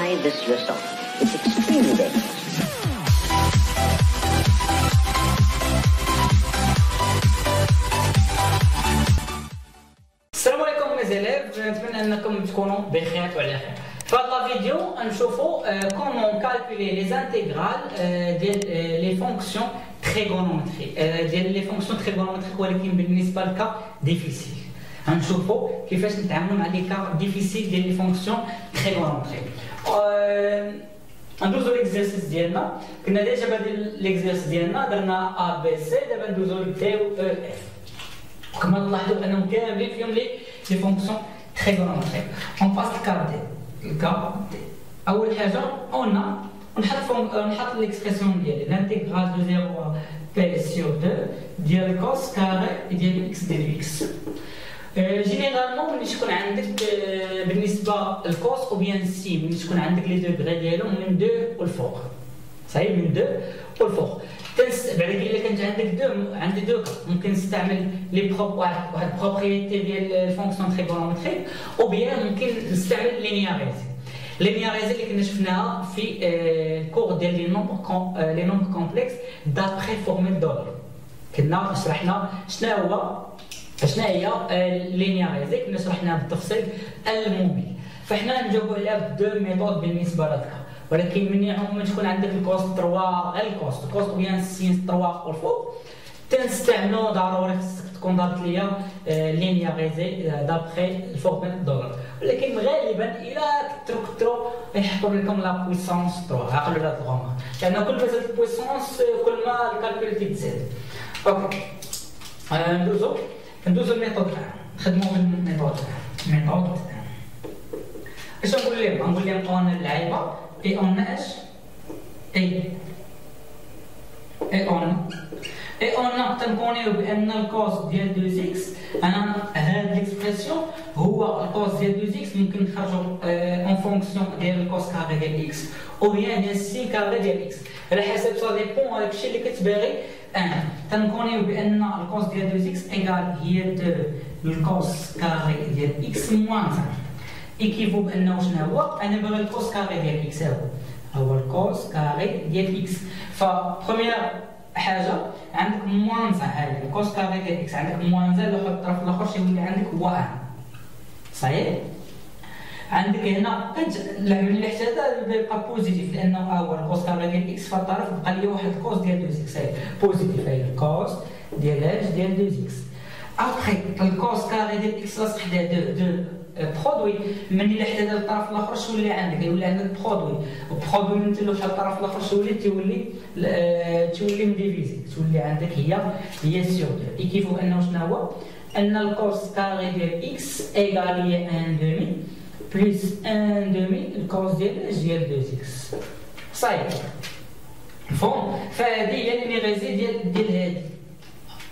try this yourself. It's extremely dangerous. السلام عليكم mes élèves, نتمنى انكم تكونوا بخير وعلى خير. في هذا الفيديو نشوفوا comment calculer les intégrales des fonctions trigonométriques ديال les fonctions trigonométriques ولكن بالنسبه لك difficile. غنشوفوا كيفاش نتعاملوا مع لي كا ديفيسيل ديال لي فونكسيون تريغونومتريك. ندوزو ليكزيرسيس ديالنا، كنا ديجا بادئين ليكزيرسيس ديالنا درنا ا بي سي، دابا ندوزو لدي و او اف. كما نلاحظوا انهم كاملين فيهم لي فونكسيون تريغونومتريك. اون باس الكا دي اول حاجه قلنا نحط ليكسبرسيون ديالي لانتيغرال دو 0 بي سور 2 ديال كوس كاري ديال اكس ديال اكس. جينيرالمون ملي تكون عندك بالنسبه للكوس او بيان سي ملي تكون عندك لي دوغري ديالهم من 2 والفوق، صحيح من 2 والفوق. بعد الا كانت عندك دو ممكن نستعمل لي واحد بروبريتي ديال الفونكسيون تريغونومتريك او بيان ممكن نستعمل لينياريزي. لينياريزي اللي كنا شفناها في كور ديال لي نومبر كومبلكس دابري فورمول دولار. كنا شرحنا شنو هي لينياريزي، كنا شرحناها بالتفصيل الممل. فحنا نجاوبوا عليها بدو ميثود بالنسبه لك، ولكن من عموما تكون عندك الكوس 3 غير الكوس بيان سين 3 والفوق تنستعملوا ضروري خصك تكون ضابط ليا لينياريزي دابخي الفورمول دولار. ولكن غالبا الى كثروا يحطوا لكم لا بويسونس 3 عقلوا هاد الغوما، لان كل ما زادت البويسونس كل ما الكالكول تيتزاد. اوكي ندوزو الميثود تاعنا، نخدمو بالميثود تاعنا. اش نقول لهم؟ اون اللعيبه اي اون اش اي اون تنكونيو بان الكوس ديال 2 اكس، انا هاد ليكسبرسيون هو الكوس ديال 2 اكس ممكن نخرجو اون فونكسيون ديال الكوس كاري ديال اكس او بيان ديال سين كاري ديال اكس، على حسب سا ديبون داكشي اللي كتباغي. تنكونيو بان الكوس ديال 2 اكس ايكال هي 2 الكوس كاري ديال اكس موان 5. ايكيفو بانه شنو هو؟ انا باغي الكوس كاري ديال اكس هو الكوس كاري ديال اكس. فبروميير حاجه عندك موان 5 هذه الكوس كاري ديال اكس، عندك موان 5 اللي الطرف الاخر يولي عندك هو 1 صحيح. عندك هنا ملي حتى هذا يبقى بوزيتيف لانه هو الكوس كاري ديال اكس، فالطرف بقى لي واحد الكوس ديال 2 اكس بوزيتيف، هي الكوس ديال اش ديال 2 اكس. ابخي الكوس كاري ديال اكس لاصق حدا دو برودوي، ملي حدا الطرف الاخر شولي عندك؟ يولي عندك برودوي من تلو حتى الطرف الاخر شولي تولي مديفيزي، تولي عندك هي سيغ دو. ايكيفو انه شنو هو؟ ان الكوس كاري ديال اكس ايغاليه 1 دومي بلس 1 دومي الكوس ديال اش ديال 2 اكس صحيح. فون فهادي هي لينياريزي ديال هادي.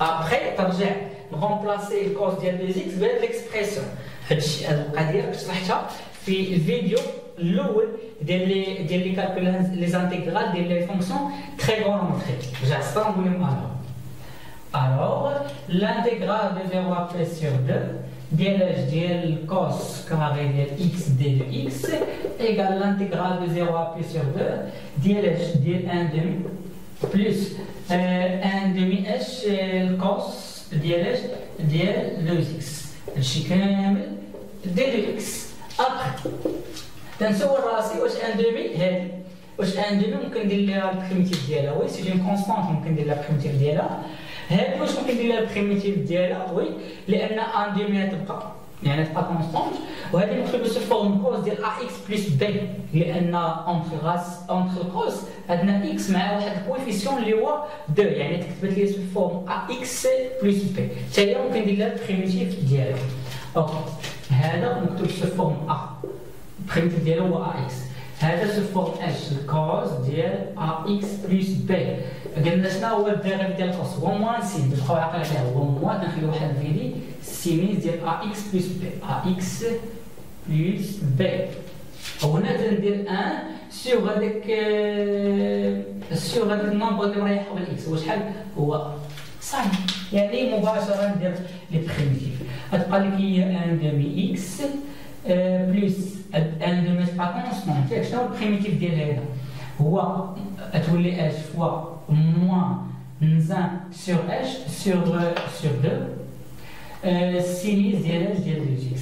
ابخي ترجع نغومبلاسي الكوس ديال 2 اكس بهاد ليكسبرسيون. هادشي هاد القضيه كنت شرحتها في الفيديو الاول ديال لي كالكول لي زانتيغرال ديال لي فونكسيون تريغونومتريك. رجع سطر نقول لهم الوغ لانتيغرال دو 0 بي سور 2 ديال اش ديال الكوس كاري ديال اكس ديال اكس ايكال لانتيغرال دو 0 بي سور 2 ديال اش ديال 1 دومي بلس 1 دومي اش الكوس ديال اش ديال 2 اكس. هادشي كامل ديال اكس. ابخي تنسول راسي واش ان دومي هادي، واش ان دومي ممكن ندير لها البريميتيف ديالها؟ وي سي اون كونستانت ممكن ندير لها البريميتيف ديالها. هادي واش ممكن ندير لها البريميتيف ديالها؟ وي لان ان دومي تبقى يعني تبقى كونستانت، وهادي مكتوبه سو فورم كوس ديال ا اكس بلس بي، لان اونتر الكوس عندنا اكس مع واحد الكويفيسيون اللي هو 2 يعني تكتبت لي سو فورم ا اكس بلس بي، حتى هي ممكن ندير لها البريميتيف ديالها. اوكي هذا مكتوب سو فورم ا البريميتيف ديالو هو ا اكس، هذا سو فورم اش الكوس ديال ا اكس بلس بي. قلنا شنو هو الديريف ديال الكوس؟ هو موان سين، تبقاو عاقل عليها، هو موان كنخليو واحد الفيدي سينيس ديال ا اكس بلس بي، ا اكس بلس بي. هنا تندير 1 سيغ هذاك النومبر اللي مريح قبل اكس هو شحال؟ هو صحيح، يعني مباشره ندير لي بريميتيف. غتبقى لك هي 1 دومي اكس بلس 1 دومي تبقى كونستانت ياك شنو البريميتيف ديال هذا؟ هو تولي اش فوا موان نزان سور اش سور 2 سينيس ديال اش ديال 2x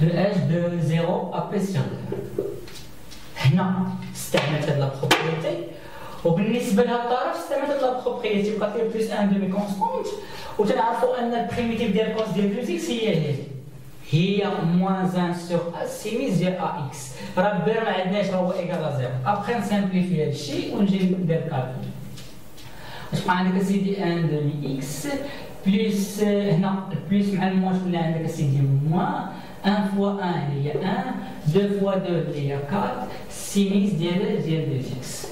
دو اش دو 0 ا بي سور 2. هنا استعملت هاد لا بروبريتي، وبالنسبه لهاد الطرف استعملت هاد لا بروبريتي بقات لي بلس 1 دومي كونستونت، وتنعرفوا ان البريميتيف ديال كوس ديال 2x هي هذه، هي موان 1 سور ا سينيس ديال ا اكس. راه بير ما عندناش راه هو ايكال 0. ابخي نسامبليفي هاد الشيء ونجي ندير كالكول. واش بقى عندك اسيدي 1 دومي اكس بلس هنا البلس مع الموان شكون اللي عندك اسيدي موان 1 فوا 1 هي 1 2 فوا 2 هي 4 سينيس ديال 2x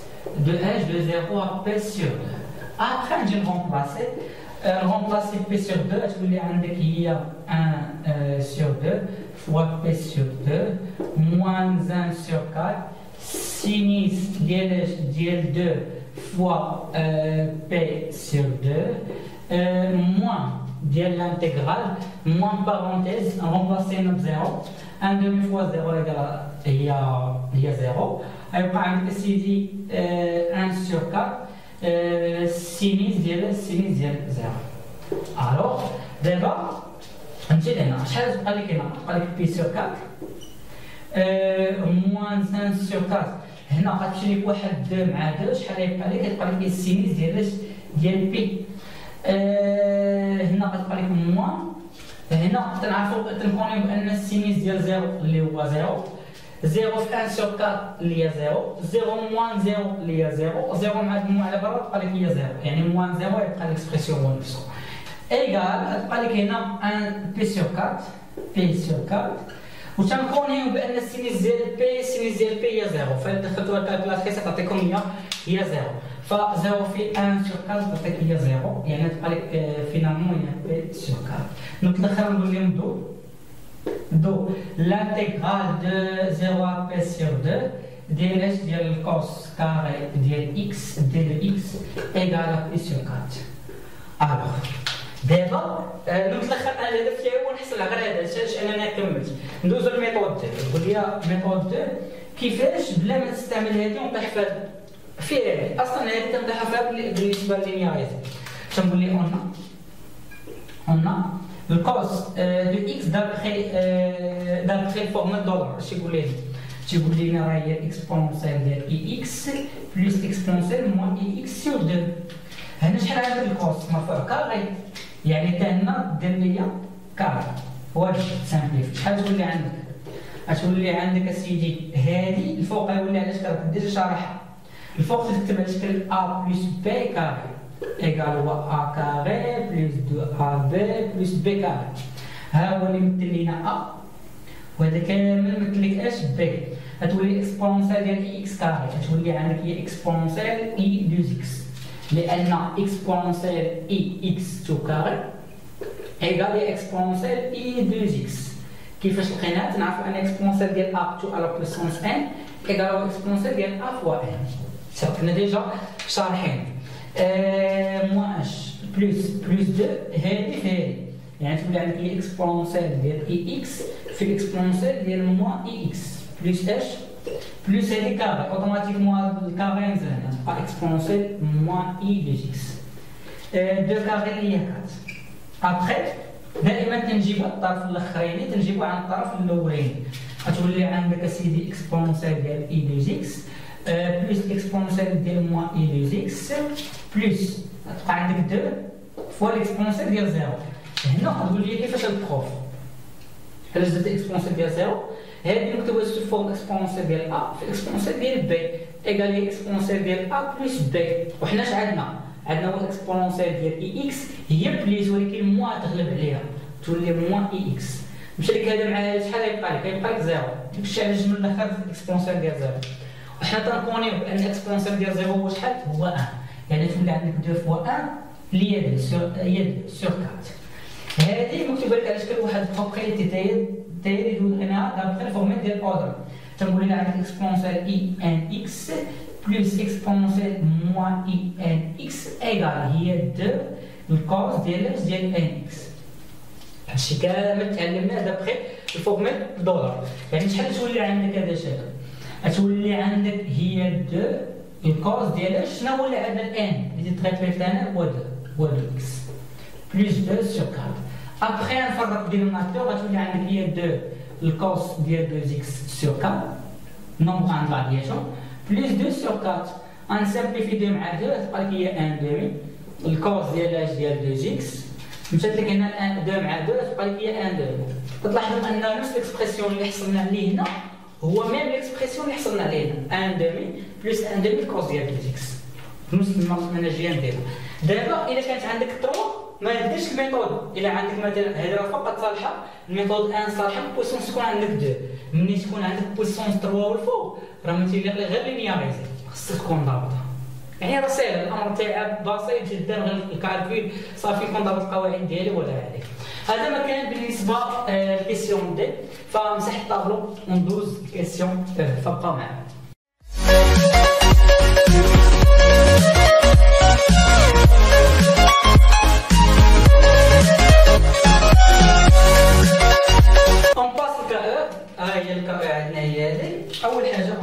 دو اش دو 0 ا بي سور 2. ابخي نجي نغومبلاسي remplacer P sur 2, تولي عندك هي 1 sur 2 fois P sur 2 moins 1 sur 4 sinus ديال 2 fois P sur 2 moins ديال l'intégrale moins parenthèse remplacer ب 0 1 demi fois 0 égale هي 0. غيبقى عندك سيدي 1 sur 4 سينيس ديال 0. الوغ دابا نمشي لهنا، شحال تبقى لك هنا؟ تبقى لك بي سور 4 موان 1 سور 4. هنا غتمشي لك واحد 2 مع 2، شحال غيبقى لك؟ غتبقى لك السينيس ديال بي. هنا غتبقى لك موان، هنا تنعرفو تنكونيو بان السينيس ديال 0 اللي هو 0 0 في 1 sur 4 اللي هي 0 0 moins 0 اللي هي 0 0 مع المجموع على برا تبقى لك هي 0، يعني موان 0 يبقى ليكسبرسيون هو نفسه ايكال تبقى لك هنا 1 بي سور 4 بي سور 4 وتنكونيو بان السينيس ديال بي السينيس ديال بي هي 0. فإذا دخلتوا الكالكولاتريس تعطيكم هي 0 ف 0 في 1 sur 4 تعطيك هي 0، يعني تبقى لك فينالمون هي بي سور 4. نوت الاخر نقول لهم دو l'intégrale de 0 à p sur 2 ديال ديال cos carré ديال x ديال x égale à p sur 4. الوغ دابا نتلخر انا الهدف ديالي هو نحصل على غير هذا الشيء انا كملت. ندوزو للميثود 2. تقول لي ميثود 2 كيفاش بلا ما تستعمل هذه ونطيح في هذه. اصلا هذه تنطيح فيها بالنسبه لللينياريتي. تنقول لي اون le cos de x d'après le formule dollar. اش يقول لي؟ تيقول لنا راه هي اكسبونسيال ديال اي اكس بلس اكسبونسيال موان اي اكس سور 2. هنا شحال عندك الكوس مرفوع كاري، يعني حتى هنا دير ليا كاري. واش سامبليفي شحال تولي عندك؟ غتولي عندك اسيدي هادي الفوق غيولي على شكل ديجا شارحها. الفوق تكتب على شكل ا بلس بي كاري égal هو a carré plus 2ab plus b carré. ها هو اللي يمثل لنا a وهذا كامل يمثل لك اش b. غتولي اكسبونسيال ديال اي اكس كاري، غتولي عندك هي اكسبونسيال اي 2 اكس، لان اكسبونسيال اي اكس تو كاري ايكال هي اكسبونسيال اي 2 اكس. كيفاش لقيناها؟ تنعرفوا ان اكسبونسيال ديال a تو على بويسونس ان ايكال هو اكسبونسيال ديال a فوا ان. كنا ديجا شارحين موان اش بلس 2 هذه في هذه، يعني تولي عندك هي اكسبونسيال ديال اي اكس في الاكسبونسيال ديال موان اي اكس بلس اش بلس هذه كاري اوتوماتيكمون الكاري ينزل هنا تبقى اكسبونسيال موان اي 2 اكس 2 كاري اللي هي 4. ابخي دائما تنجيبو الطرف الاخراني تنجيبو عن الطرف الاولاني. غتولي عندك اسيدي اكسبونسيال ديال اي 2 اكس بلس اكسبونسيال ديال موان اي 2 اكس بلس تبقى عندك 2 فوا الاكسبونسيال ديال 0. هنا تقول لي كيفاش البروف علاش درت اكسبونسيال ديال 0؟ هذه مكتوبه سو فورم اكسبونسيال ديال ا في اكسبونسيال ديال بي ايكال هي اكسبونسيال ديال ا بلس بي. وحنا اش عندنا هو اكسبونسيال ديال اي اكس هي بليس ولكن موان تغلب عليها تولي موان اي اكس. مشى لك هذا مع شحال غيبقى لك؟ غيبقى لك 0. داكشي علاش جبنا الاخر اكسبونسيال ديال 0. وحنا تنكونيو بان اكسبونسيال ديال 0 هو شحال؟ هو 1، يعني تولي عندك 2 فوا 1 اللي هي 2 سور 4. هذه مكتوبه لك على شكل واحد بروبريتي داير لقيناها دابخي الفورميل ديال الاوردر. تنقول لنا عندك اكسبونسيال اي ان اكس بلس اكسبونسيال موان اي ان اكس ايكال هي 2 الكوس ديال ان اكس. هادشي كامل تعلمناه دابخي الفورميل دولار. يعني شحال تولي عندك هذا الشكل؟ غتولي عندك هي دو الكوز ديالها شنو ولا عندنا الان اللي تريبيت لنا هو دو اكس بلس 2 سور 4. ابخي نفرق بين الناتور غتولي عندك هي دو الكوس ديال 2 اكس سور 4 نومبر عند فارياسيون بلس 2 سور 4 غنسامبليفي 2 مع 2 تبقى لك هي 1 دومي الكوس ديال اش ديال 2 اكس مشات لك هنا 2 مع 2 تبقى لك هي 1 دومي. تلاحظوا ان نفس الاكسبرسيون اللي حصلنا عليه هنا هو ميم الاكسبرسيون اللي حصلنا عليه هنا 1 دومي بلس 1 دومي الكوس ديال 2 اكس نفس المنهجيه نديرو. دابا الا كانت عندك 3 ما ديرش الميثود الا عندك مثلا هذا فقط صالحه الميثود 1 صالحه بويسونس تكون عندك 2 ملي تكون عندك بويسونس 3 والفوق راه ما تيليق غير لينياريزي خصك تكون ضابطه. يعني راه ساهل الامر تاعها بسيط جدا غير الكالكول صافي نكون ضابط القواعد ديالي ولا عليك. هذا ما كان بالنسبه للكيسيون دي فمسح الطابلو وندوز الكيسيون فبقاو معنا. هي الكا عندنا هي هذه. اول حاجه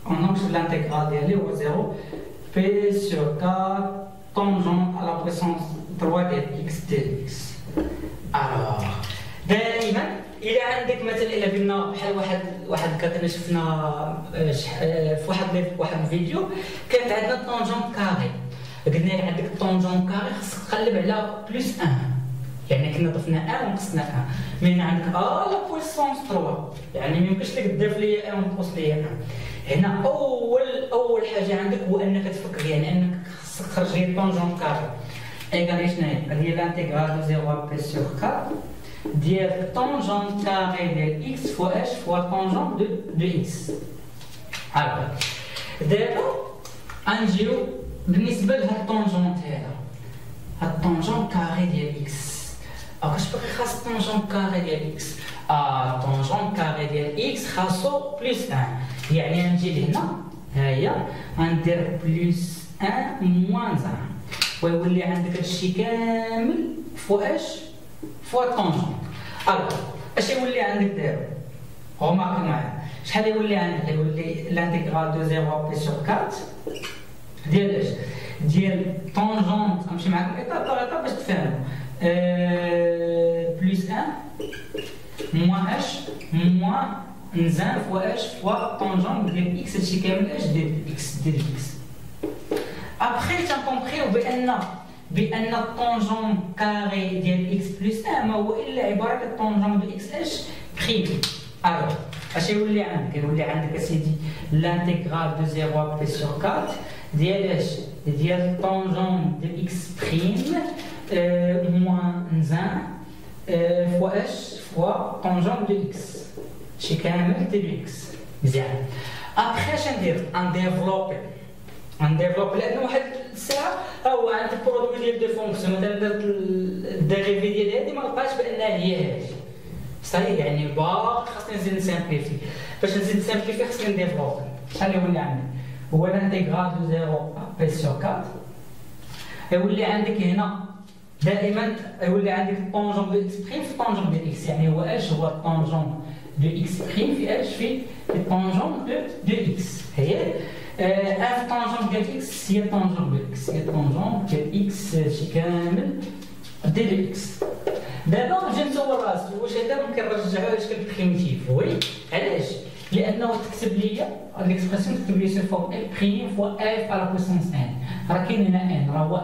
اون نكتب الانتيغرال ديالي هو 0 بي سور 4 طونجون على بويسونس 3 ديال اكس ديال اكس. الوغ دائما الا عندك مثلا الا قلنا بحال واحد كنا شفنا في واحد الفيديو كانت عندنا طونجون كاري قلنا لك عندك طونجون كاري خصك تقلب على بلس 1 يعني كنا ضفنا 1 ونقصنا 1 من عندك لا بويسونس 3 يعني ما يمكنش لك تضيف لي 1 وتنقص لي 1. هنا اول حاجه عندك هو انك تفكر يعني انك خصك تخرج لي طونجون كاري ايغال شناهي هي لانتيغرال دو 0 بي سور 4 ديال طونجون كاري ديال اكس فوا اش فوا طونجون دو اكس. هاكا دابا غنجيو بالنسبه لهاد الطونجون هذا هاد الطونجون كاري ديال اكس كاش باقي خاص طونجون كاري ديال اكس طونجون كاري ديال اكس خاصو بلس 1 يعني غنجي لهنا ها هي غندير بلس 1 موان 1 ويولي عندك هادشي كامل فوا اش فوا طونجون. الوغ اش يولي عندك دابا هو ماركي معايا شحال يولي عندك يولي لانتيغرال دو 0 بي سور 4 ديال اش ديال طونجون غنمشي معاكم ايطاب باغ ايطاب باش تفهموا بلس 1 موان اش موان نزان فوا اش فوا طونجون ديال اكس هادشي كامل اش ديال اكس ابخي تنكومبريو بان الطونجون كاري ديال اكس بلس 1 ما هو الا عباره عن طونجون دو اكس اش بريمي. الوغ اش يولي عندك يولي عندك اسيدي لانتيغرال دو 0 بي سور 4 ديال اش ديال طونجون دو اكس بريم موان نزان فوا اش فوا طونجون دو اكس شي كامل دو اكس. مزيان ابخي اش ندير نديفلوبي لان واحد الساعه ها هو عندك برودوي ديال دو فونكسيون مثلا درت الديريفي ديال هادي ما لقاش بانها هي هادي صحيح يعني باقي خاصني نزيد نسامبليفي باش نزيد نسامبليفي خاصني نديفلوبي. شحال يولي عندي هو لانتيغرال دو 0 بي سور 4 يولي عندك هنا دائما يولي عندك طونجون دو اكس بريم في طونجون دو اكس يعني هو اش هو طونجون دو اكس بريم في اش في طونجون دو اكس هي اف طونجون ديال اكس هي طونجون دو اكس هي طونجون ديال اكس شي كامل ديال اكس. دابا نجي نسول راسي واش هذا ممكن نرجعوه لشكل بريميتيف وي علاش لانه تكتب لي الاكسبرسيون تكتب لي سو فورم ال بريم فوا اف على بويسونس ان راه كاين هنا ان راه هو ان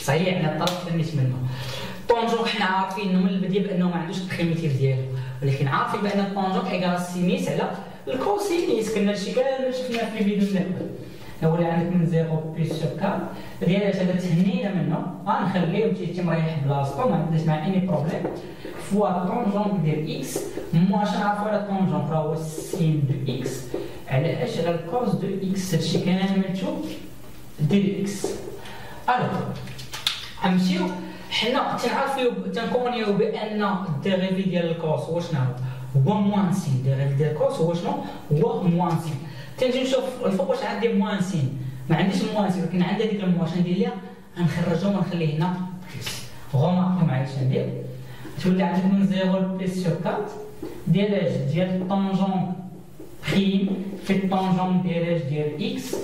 صحيح على الطرف فهمت منه. طونجون حنا عارفين من البدايه بانه ما عندوش البريميتيف ديالو ولكن عارفين بان الطونجون ايكال سينيس على الكوسينيس كنا شي كامل شفناه في الفيديو اللي قبل هو اللي عندك من 0 بلس سور 4 ديال هذا تهنينا منه غنخليه تيجي مريح بلاصتو ما عندناش مع اني بروبليم فوا طونجون ديال اكس مواش نعرفو على طونجون راه هو سين دو اكس على اش على الكوز دو اكس هادشي كامل شوف ديال اكس. الوغ غنمشيو حنا تنعرفيو تنكونيو بان الديريفي ديال الكوس هو شنو هو موان سين الديريفي ديال الكوس هو شنو هو موان سين. تنجي نشوف الفوق واش عندي موان سين ما عنديش موان سين ولكن عندي هذيك الموان واش ندير ليها غنخرجو ونخليه هنا بليس غوماركي معايا اش ندير تولي عندك من 0 بليس سور 4 ديال اش ديال طونجون بريم في الطونجون ديال اش ديال اكس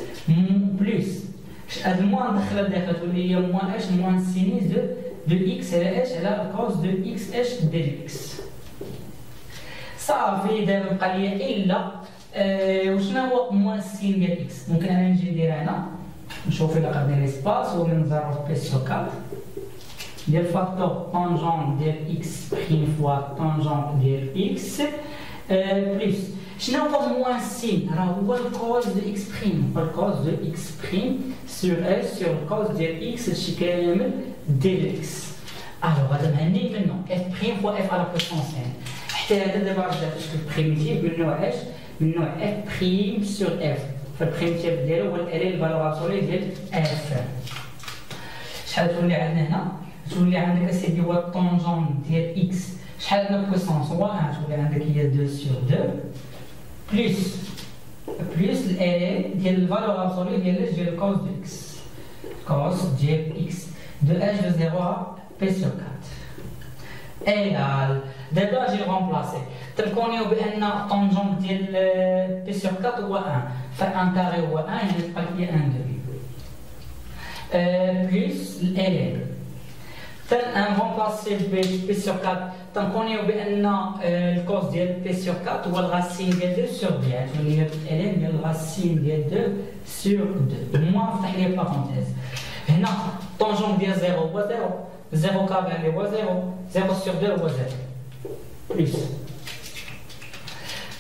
بلس هاد الموان ندخلها لداخل تولي هي موان اش موان سينيس دو اكس على اش على الكوز دو اكس اش ديال اكس. صافي دابا بقى ليا الا وشنو هو موان سين ديال اكس. ممكن انا نجي ندير هنا نشوف الا قدر ليسباس هو من 0 بي سور 4 ديال فاكتور طونجون ديال اكس بريم فوا طونجون ديال اكس بلس شنو هو موان سين راه هو الكوز دو اكس بريم الكوز دو اكس بريم سور اس سور الكوز ديال اكس هادشي كامل ديال اكس. الوغ هذا مهني منه اف بريم فوا اف على بويسونس ان. حتى هذا دابا رجع في شكل بريميتيف من نوع اش من نوع اف بريم سور اف. فالبريميتيف ديالو هو الالي الفالور ابسولي ديال اف. شحال تولي عندنا هنا؟ تولي عندك اسيدي هو الطونجون ديال اكس شحال عندنا بويسونس هو 1 تولي عندك هي 2 سور 2 بلس الالي ديال الفالور ابسولي ديال ديال كوز دو اكس كوز ديال اكس دو اش دو 0 بي سور 4 ايغال. دابا جي رومبلاسي تنكونيو بان طونجون ديال بي سور 4 هو 1 فان كاري هو 1 يعني تبقى لي 1 دومي بلس الالي تنرومبلاسي بي سور 4 تنكونيو بان الكوز ديال بي سور 4 هو الغاسين ديال 2 سور 2 تولي هي الالي ديال الغاسين ديال 2 سور 2 موا نفتح لي بارونتيز هنا طونجون ديال 0 هو 0 0 كاري هو 0 0 سور 2 هو 0 بلس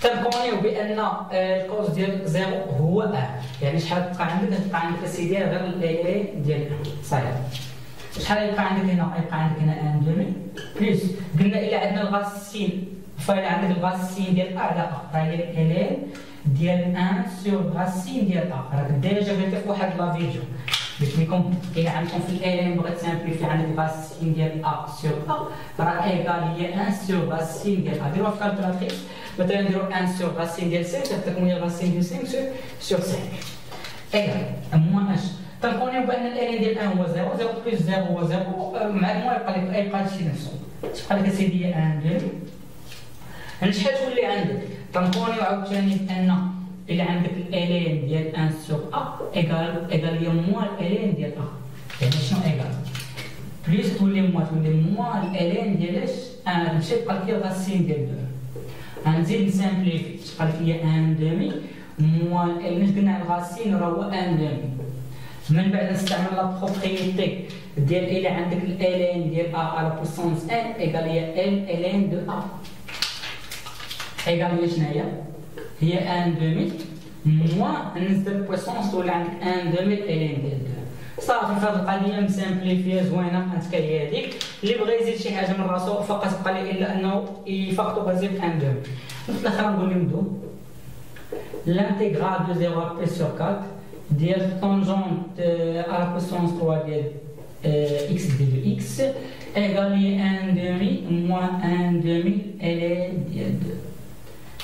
تنكونيو بان الكوز ديال 0 هو 1 يعني شحال تبقى عندك؟ تبقى عندك اسيدي غير الالي ديال صحيح. شحال يبقى عندك هنا؟ يبقى عندك هنا 1 دومي بلس قلنا الا عندنا الغاسين فايل عندك الغاسين ديال ا على ا راه هي الالي ديال 1 سور غاسين ديال ا. راك ديجا قلت في واحد لا فيديو قلت لكم الا عندكم في الالي بغيت سامبليفي عندك الغاسين ديال ا سور ا راه ايغال هي 1 سور غاسين ديال ا. ديروها في كالكولاتريس مثلا نديرو 1 سور غاسين ديال 5 تعطيكم هي الغاسين ديال 5 سور 5 ايغال موان اش. تنكونيو بان الالي ديال 1 هو 0 0 بلس 0 هو 0 مع المهم يبقى هادشي نفسه تبقى لك اسيدي 1 دومي. شحال تولي عندك؟ تنكونيو عاوتاني بان الا عندك الالي ديال 1 سور ا ايغال هي موان الالي ديال ا يعني شنو ايغال بلس تولي موان الالي ديال اش 1 ماشي تبقى لك الغاسين ديال 2 غنزيد نسامبليفي تبقى لك هي 1 دومي موان الالي قلنا الغاسين راه هو 1 دومي. من بعد نستعمل لا بروبريتي ديال الى عندك الالين ديال ا على بويسونس ان ايغال هي ال الين دو ا ايغال هي شنو هي 1 دومي موان نزيد البويسونس تولي عندك 1 دومي الالين ديال 2 صافي. فهاد القضيه مسامبليفيا زوينه عندك هي هذيك. اللي بغى يزيد شي حاجه من راسو فقط بقى لي الا انه يفاقطو بزيد 1 دومي. في الاخر نقول لهم دو l'intégral de 0 p sur 4 ديال طونجونت على بويسونس 3 ديال اكس ديال اكس ايغال هي 1 دومي موان 1 دومي الي ديال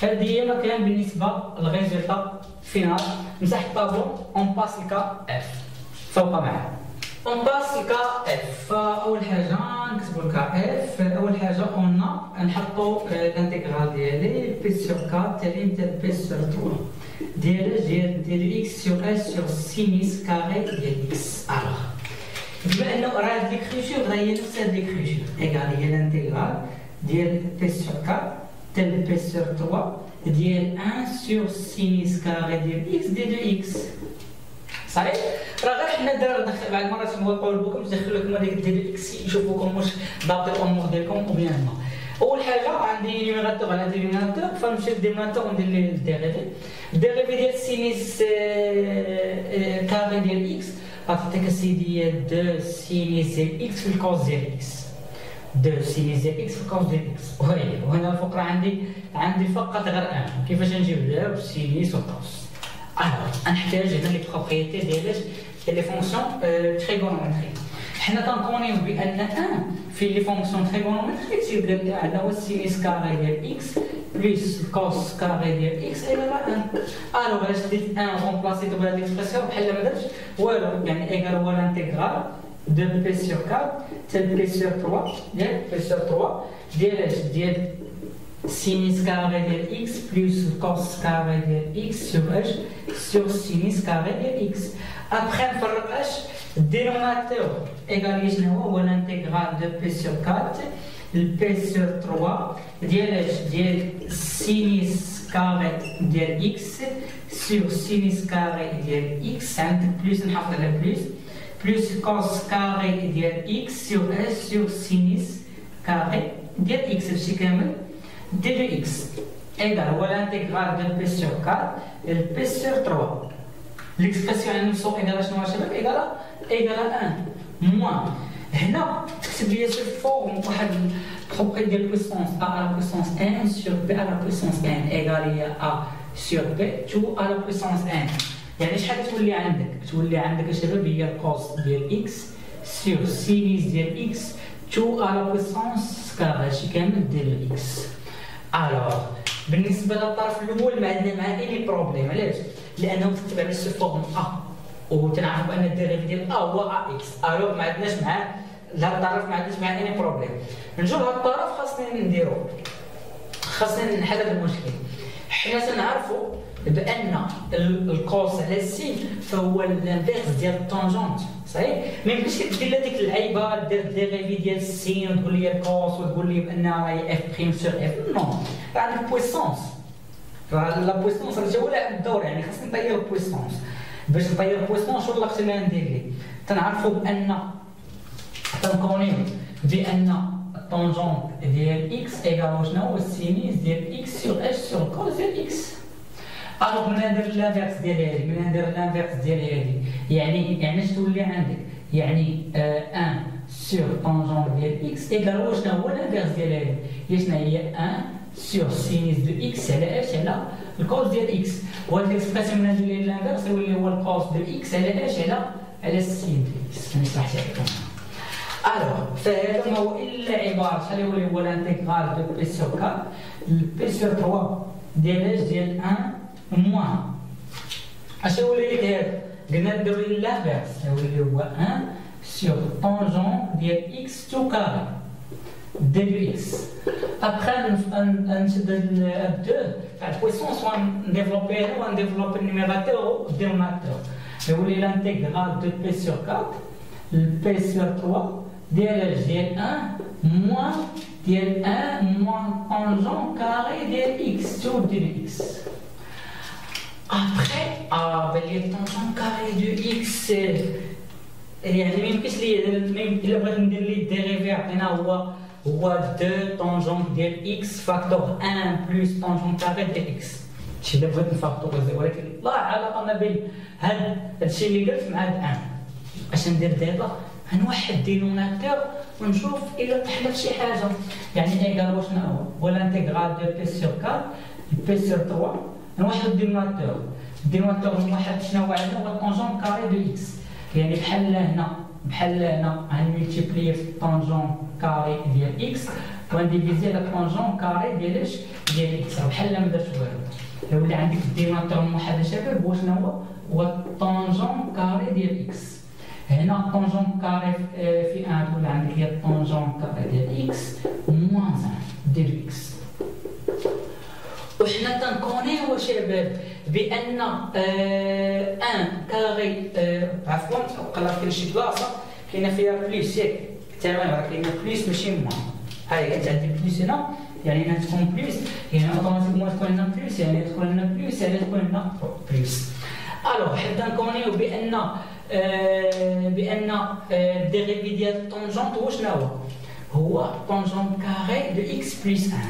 2. هذه هي مثلا بالنسبه للريزلتا فينال. مسح الطابلو اون باس لكا اف فوق معاه اون باس لكا اف. فاول حاجه نكتبو لكا اف. اول حاجه قلنا نحطو الانتيغرال ديالي بي سور 4 تالي بي سور 3 ديال اكس سور اس سور سينيس كاري ديال اكس. الوغ بما انه راه هاد ليكريتور راه هي نفس هاد ليكريتور ايغال هي الانتيغرال ديال بي سور 4 تال بي سور 3 ديال 1 سور سينيس كاري ديال اكس ديال 2 اكس. صحيح راه غير حنا دابا بعض المرات نقول لكم تدخلوا لكم هذيك ديال اكس يشوفوكم واش ضابط الامور ديالكم او بيان ما. اول حاجه عندي نيميراتور على دينوميناتور فنمشي للدينوميناتور وندير ليه الديريفي. الديريفي ديال سينيس كاري ديال اكس غتعطيك اسيدي 2 سينيس ديال اكس في الكوز ديال اكس 2 سينيس ديال اكس في الكوز ديال اكس. وهنا الفوق راه عندي فقط غير 1 كيفاش نجيب 2 سينيس وكوز. الوغ نحتاج هنا لي بروبريتي ديال لي فونكسيون تريغونومتريك. حنا تنكونيو بان 1 في لي فونكسيون تريغونومتريك تيبدا عندنا هو السينيس كاري ديال اكس بلس الكوس كاري ديال اكس ايغال 1. الوغ علاش ديت 1 رومبلاسيتو بهاد ليكسبرسيون بحال ما درتش والو يعني ايغال هو الانتيغرال دو بي سور 4 تال بي سور 3 ديال بي سور 3 ديال sinus carré de x plus cos carré de x sur sinus carré de x. Après, le dénominateur égalise l'intégrale de p sur 4, le p sur 3, de sinus carré de x sur sinus carré de x, plus cos carré de x sur sinus carré de x, de 2x égale l'intégrale de p sur 4 et le p sur 3. L'expression égale à 1 moins. هنا تكتب لي سو فورم واحد propriété ديال puissance a à la puissance n sur b à la puissance n égale a sur b 2 à la puissance n. يعني شحال تولي عندك؟ تولي عندك الشباب هي الكوس ديال x sur sinus ديال x 2 à la puissance كار هادشي كامل ديال x. الوغ بالنسبه للطرف الاول ما عندنا معاه اي بروبليم. علاش؟ لانه تكتب على سو فورم ا وتنعرفوا ان الديريف ديال ا هو ا اكس. الوغ ما عندناش معاه لهاد الطرف ما عندناش معاه اي بروبليم. نجيو لهاد الطرف خاصنا نحل هذا المشكل. حنا تنعرفوا بان الكوس على السين فهو الانفيرس ديال الطونجونت، صحيح؟ ما يمكنش دير ديك العيبه دير ديريفي ديال السين وتقول لي الكوس وتقول لي بان راهي اف بريم سور اف. نو، راه عندك بويسونس، راه لا بويسونس راه هو لاعب الدور. يعني خاصني نطير البويسونس. باش نطير البويسونس شنو اللقطه اللي ندير ليه؟ تنعرفوا بان تنكونيو بان الطونجونت ديال اكس ايكال شنو هو السينيس ديال اكس سور اش سور كوس ديال اكس. الوغ من ندير الانفيرس ديال هذه، يعني اش تولي عندك؟ يعني 1 سور طونجونت ديال اكس ايكال شنو هو الانفيرس ديال هذه؟ هي شنو هي 1 سور سينيس دو اكس على اش على الكوس ديال اكس. وهاد الاكسبرسيون من ندير الانفيرس يولي هو الكوس ديال اكس على اش على السين ديال اكس. نشرح لكم. الوغ فهذا ما هو الا عباره شحال يولي هو الانتيغرال دو بي سور 4 بي سور 3 ديال اش ديال 1 موان. اش يولي لك هذا؟ قلنا نديرو لافيرس يولي هو 1 سور طونجون ديال اكس تو كاري ديال اكس. ابخي نشد ال 2 تاع البويسونس ونديفلوبي النيميراتور والدينوميناتور. يولي لانتيغرال دو بي سور 4 البي سور 3 ديال 1 موان ديال 1 موان طونجون كاري ديال اكس تو ديال اكس. Après, les tangents carrés de x, يعني ما يمكنش لي الا بغيت ندير لي الديريفي عطينا هو 2 طونجون ديال x فاكتور 1 بلس طونجون كاري ديال x. هادشي الا بغيت نفاكتوريزي، ولكن لا علاقه ما بين هادشي اللي قلت مع هاد 1. اش ندير دابا؟ غنوحد الدينوميناتور ونشوف الا طحنا في شي حاجه. يعني ايكال شنو هو الانتيغرال دو بي سور 4 بي سور 3 نوحد الدينوميناتور نوحد شنو هو عندنا هو الطونجون كاري دو اكس. يعني بحال هنا غنملتيبلي في الطونجون كاري ديال اكس ونديفيزي على الطونجون كاري ديال اكس. بحال ما درتش والو. يولي عندك الدينوميناتور موحد شباب هو شنو هو الطونجون كاري ديال اكس. هنا الطونجون كاري في 1 تولي عندك هي الطونجون كاري ديال اكس موان 1 ديال اكس. وحنا تنكونيو شباب بان 1 كاري عفوا قلبت لي شي بلاصه كاينه فيها بليس ياك تمام، راه كاينه بليس ماشي موان. هاي انت عندك بليس هنا يعني انها تكون بليس، يعني اوتوماتيكمون تكون هنا بليس، يعني تكون هنا بليس، يعني تكون هنا بليس. الوغ حتى نكونيو بان الديريفي ديال الطونجونت هو شنو هو طونجونت كاري دو اكس بلس 1.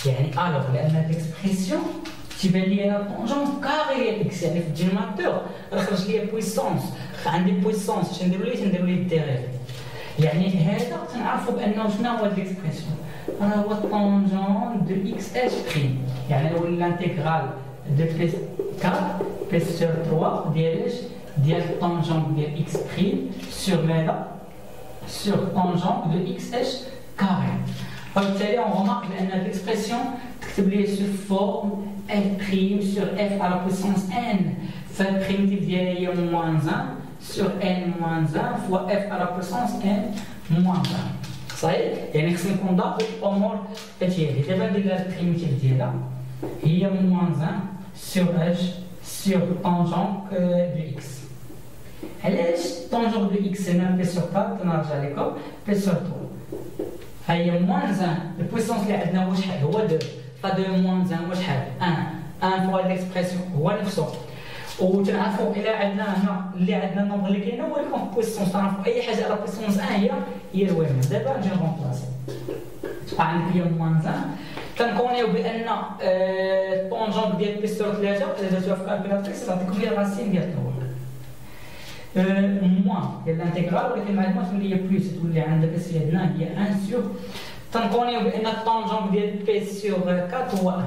يعني الوغ لان هاد ليكسبرسيون تيبان لي انا طونجون كاري ديال اكس، يعني في الدينوميناتور راه خرج لي بويسونس، عندي بويسونس اش نديرو ليه الديريف. يعني هذا تنعرفوا بانه شنو هو ليكسبرسيون راه هو طونجون دو اكس اش بريم. يعني هو الانتيغرال دو بي 4 بي سور 3 ديال اش ديال طونجون ديال اكس بريم سور ماذا سور طونجون دو اكس اش كاري. وبالتالي on remarque بأن l'expression تكتب لي sous forme f' sur f à la puissance n. فالprimitive ديالها هي moins 1 sur n moins 1 fois f à la puissance n moins 1. صحيح؟ يعني خصني نكون ضابط الامور ديالي. دابا ندير لها البريميتيف ديالها هي موان 1 سور اش سور طونجون دو اكس. علاش طونجون دو اكس هنا بي سور 4 نرجع لكم بي سور 3. ها هي موان 1 البويسونس اللي عندنا هو شحال؟ هو 2 فا 2 موان 1 هو شحال؟ 1 فوا ليكسبرسيون هو نفسه. وتنعرفوا الى عندنا هنا اللي عندنا النومبر اللي كاينه هو اللي كون بويسونس، تعرفوا اي حاجه على بويسونس 1 هي الوالده. دابا نجي نغومبلاسي تبقى عندك هي موان 1 كنكونيو بان الطونجون ديال بي سور 3 درتوها في كالكولاتريكس تعطيكم هي الراسين ديال 3 موان ديال الانتيغرال، ولكن مع الموت تولي هي بلوس تولي عندك اسي عندنا هي 1 سور تنكونيو بان الطونجون ديال بي سور 4 هو 1.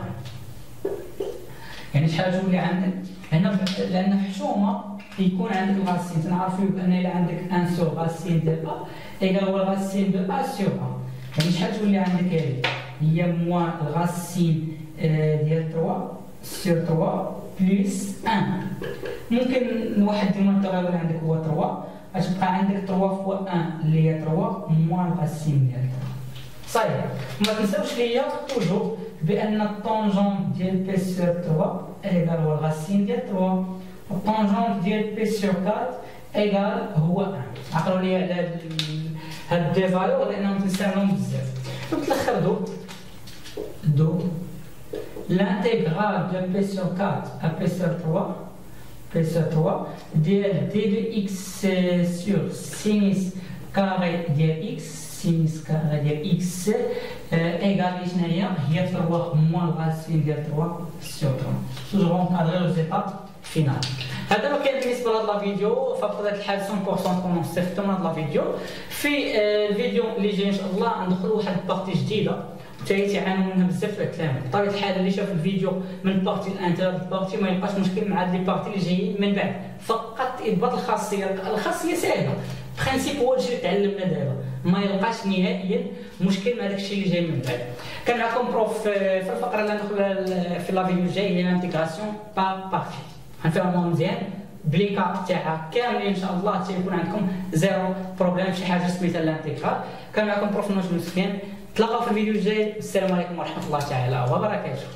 يعني شحال تولي عندك هنا؟ لان حشومه يكون عندك الغاسين تنعرفوا بان الا عندك 1 سور غاسين ديال ا ايكال هو الغاسين دو ا سور ا. يعني شحال تولي عندك هي موان الغاسين ديال 3 سور 3 بلس 1. ممكن واحد ديمونطور اللي عندك هو 3 غتبقى عندك 3 فوا 1 اللي هي 3 موان الغاسين ديال 3. صحيح. وما تنساوش ليا توجور بان الطونجون ديال بي سور 3 ايكال هو الغاسين ديال 3 والطونجون ديال بي سور 4 ايكال هو 1. عقلوا لي على هاد دي فالور لانهم تنساوهم بزاف. وتلخر دو l'intégral de P sur 4 à P sur 3 ديال d de x sur sinus carré ديال x sinus carré ديال x ايكال شناهي؟ هي 3 موان الغاسين ديال 3 sur 3. توجور نكادري لو زيتاب فينال. هذا ما كان بالنسبه لهذا الفيديو، فبطبيعه الحال 100% تكونوا استفدتوا من هذا الفيديو. في الفيديو اللي جاي ان شاء الله ندخلوا واحد البارتي جديده تعانوا منها بزاف في الكلام. بطبيعه الحال اللي شاف الفيديو من البارتي الان حتى البارتي ما يلقاش مشكل مع هاد لي بارتي اللي جايين من بعد، فقط اضباط الخاصيه سهله. برينسيپ هو اللي تعلمنا دابا، ما يلقاش نهائيا مشكل مع داكشي اللي جاي من بعد. كان معكم بروف في الفقره اللي ندخل في لا فيديو الجاي هي الانتيغراسيون بار بارتي. غنفهموها مزيان بليكا تاعها كاملين ان شاء الله تيكون عندكم زيرو بروبليم شي حاجه سميتها الانتيغرال. كان معكم بروف نوش مسكين. نتلاقاو في الفيديو الجاي. السلام عليكم ورحمه الله تعالى وبركاته.